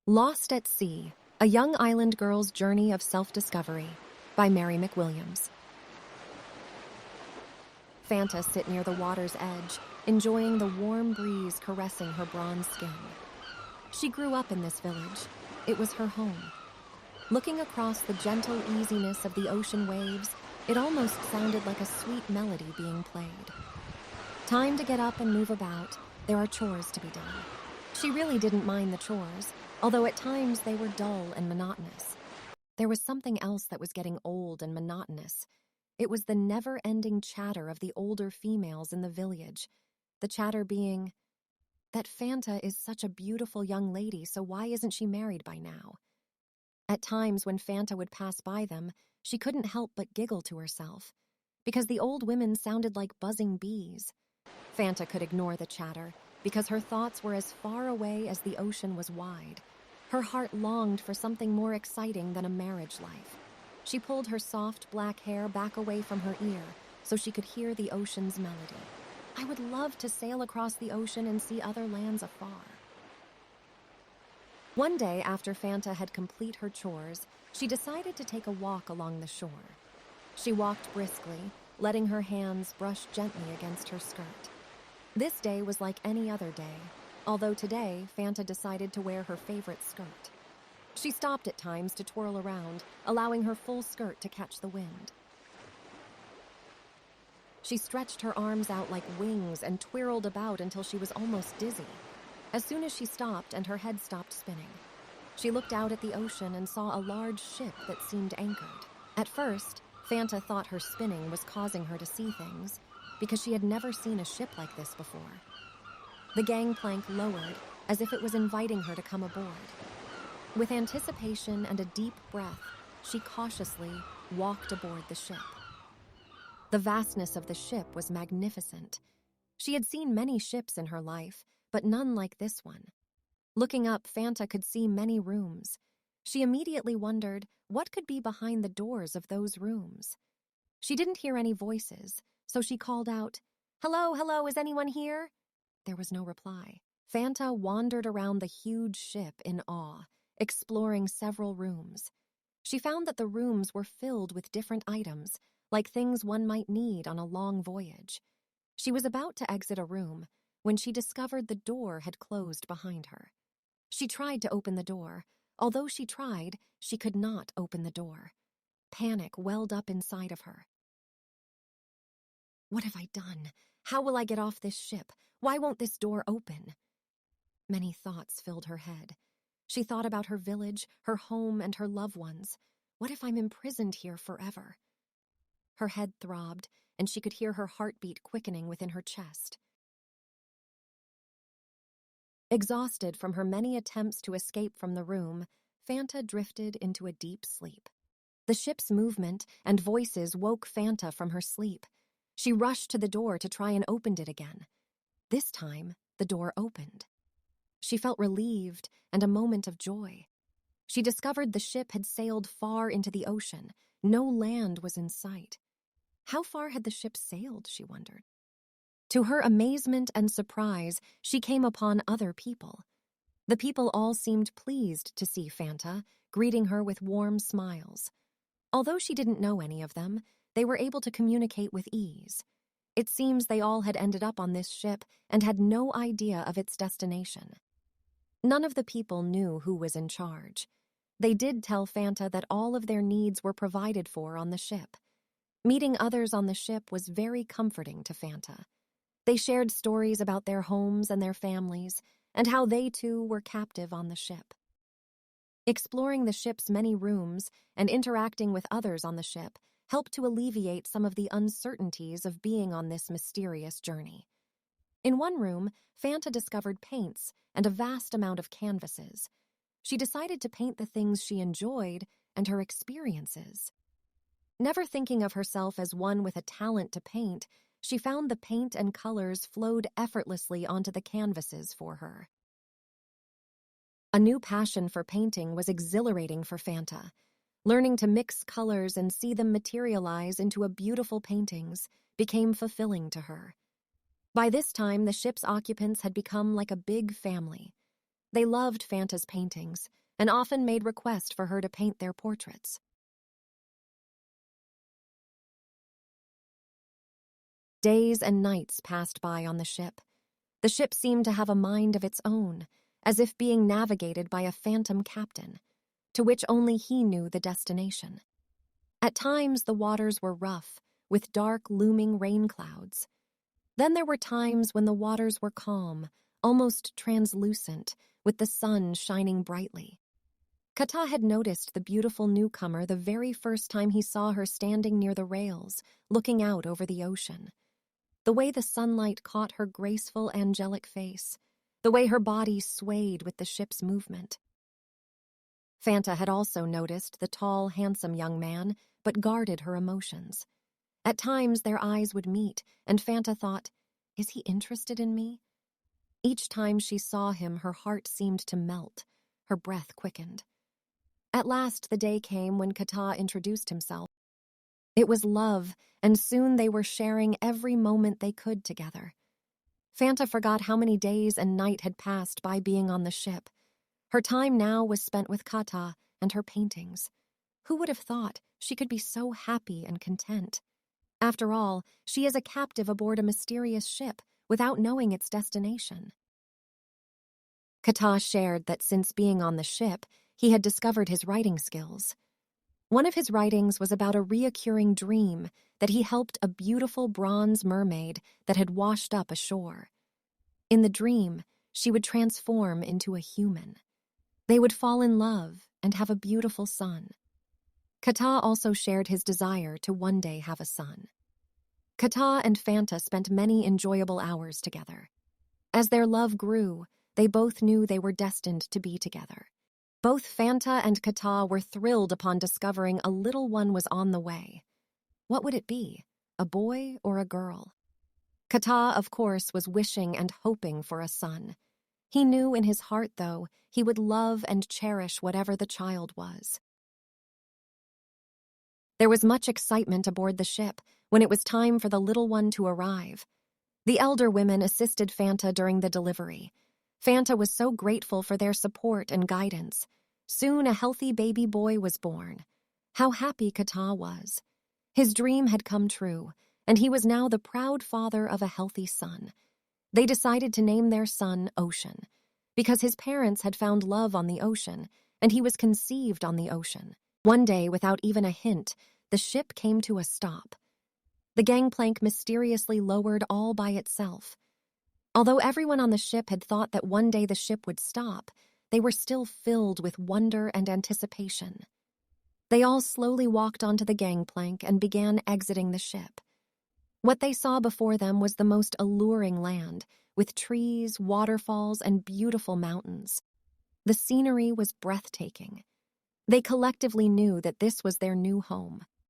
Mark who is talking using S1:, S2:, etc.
S1: Lost at Sea, A Young Island Girl's Journey of Self-Discovery by Mary McWilliams. Fanta sit near the water's edge, enjoying the warm breeze caressing her bronze skin. She grew up in this village. It was her home. Looking across the gentle easiness of the ocean waves, it almost sounded like a sweet melody being played. Time to get up and move about. There are chores to be done. She really didn't mind the chores, although at times they were dull and monotonous. There was something else that was getting old and monotonous. It was the never-ending chatter of the older females in the village. The chatter being, that Fanta is such a beautiful young lady, so why isn't she married by now? At times when Fanta would pass by them, she couldn't help but giggle to herself, because the old women sounded like buzzing bees. Fanta could ignore the chatter, because her thoughts were as far away as the ocean was wide. Her heart longed for something more exciting than a marriage life. She pulled her soft black hair back away from her ear so she could hear the ocean's melody. I would love to sail across the ocean and see other lands afar. One day after Fanta had completed her chores, she decided to take a walk along the shore. She walked briskly, letting her hands brush gently against her skirt. This day was like any other day, although today Fanta decided to wear her favorite skirt. She stopped at times to twirl around, allowing her full skirt to catch the wind. She stretched her arms out like wings and twirled about until she was almost dizzy. As soon as she stopped and her head stopped spinning, she looked out at the ocean and saw a large ship that seemed anchored. At first, Fanta thought her spinning was causing her to see things, because she had never seen a ship like this before. The gangplank lowered, as if it was inviting her to come aboard. With anticipation and a deep breath, she cautiously walked aboard the ship. The vastness of the ship was magnificent. She had seen many ships in her life, but none like this one. Looking up, Fanta could see many rooms. She immediately wondered what could be behind the doors of those rooms. She didn't hear any voices, so she called out, "Hello, hello, is anyone here?" There was no reply. Fanta wandered around the huge ship in awe, exploring several rooms. She found that the rooms were filled with different items, like things one might need on a long voyage. She was about to exit a room when she discovered the door had closed behind her. She tried to open the door. Although she tried, she could not open the door. Panic welled up inside of her. What have I done? How will I get off this ship? Why won't this door open? Many thoughts filled her head. She thought about her village, her home, and her loved ones. What if I'm imprisoned here forever? Her head throbbed, and she could hear her heartbeat quickening within her chest. Exhausted from her many attempts to escape from the room, Fanta drifted into a deep sleep. The ship's movement and voices woke Fanta from her sleep. She rushed to the door to try and open it again. This time, the door opened. She felt relieved and a moment of joy. She discovered the ship had sailed far into the ocean. No land was in sight. How far had the ship sailed, she wondered. To her amazement and surprise, she came upon other people. The people all seemed pleased to see Fanta, greeting her with warm smiles. Although she didn't know any of them, they were able to communicate with ease. It seems they all had ended up on this ship and had no idea of its destination. None of the people knew who was in charge. They did tell Fanta that all of their needs were provided for on the ship. Meeting others on the ship was very comforting to Fanta. They shared stories about their homes and their families, and how they too were captive on the ship. Exploring the ship's many rooms and interacting with others on the ship helped to alleviate some of the uncertainties of being on this mysterious journey. In one room, Fanta discovered paints and a vast amount of canvases. She decided to paint the things she enjoyed and her experiences. Never thinking of herself as one with a talent to paint, she found the paint and colors flowed effortlessly onto the canvases for her. A new passion for painting was exhilarating for Fanta. Learning to mix colors and see them materialize into a beautiful paintings became fulfilling to her. By this time, the ship's occupants had become like a big family. They loved Fanta's paintings and often made request for her to paint their portraits. Days and nights passed by on the ship. The ship seemed to have a mind of its own, as if being navigated by a phantom captain, to which only he knew the destination. At times the waters were rough, with dark, looming rain clouds. Then there were times when the waters were calm, almost translucent, with the sun shining brightly. Kata had noticed the beautiful newcomer the very first time he saw her standing near the rails, looking out over the ocean. The way the sunlight caught her graceful, angelic face, the way her body swayed with the ship's movement. Fanta had also noticed the tall, handsome young man, but guarded her emotions. At times their eyes would meet, and Fanta thought, "Is he interested in me?" Each time she saw him, her heart seemed to melt, her breath quickened. At last the day came when Kata introduced himself. It was love, and soon they were sharing every moment they could together. Fanta forgot how many days and night had passed by being on the ship. Her time now was spent with Kata and her paintings. Who would have thought she could be so happy and content? After all, she is a captive aboard a mysterious ship without knowing its destination. Kata shared that since being on the ship, he had discovered his writing skills. One of his writings was about a reoccurring dream that he helped a beautiful bronze mermaid that had washed up ashore. In the dream, she would transform into a human. They would fall in love and have a beautiful son. Kata also shared his desire to one day have a son. Kata and Fanta spent many enjoyable hours together. As their love grew, they both knew they were destined to be together. Both Fanta and Kata were thrilled upon discovering a little one was on the way. What would it be, a boy or a girl? Kata, of course, was wishing and hoping for a son. He knew in his heart, though, he would love and cherish whatever the child was. There was much excitement aboard the ship when it was time for the little one to arrive. The elder women assisted Fanta during the delivery. Fanta was so grateful for their support and guidance. Soon a healthy baby boy was born. How happy Kata was. His dream had come true, and he was now the proud father of a healthy son. They decided to name their son Ocean, because his parents had found love on the ocean, and he was conceived on the ocean. One day, without even a hint, the ship came to a stop. The gangplank mysteriously lowered all by itself. Although everyone on the ship had thought that one day the ship would stop, they were still filled with wonder and anticipation. They all slowly walked onto the gangplank and began exiting the ship. What they saw before them was the most alluring land, with trees, waterfalls, and beautiful mountains. The scenery was breathtaking. They collectively knew that this was their new home.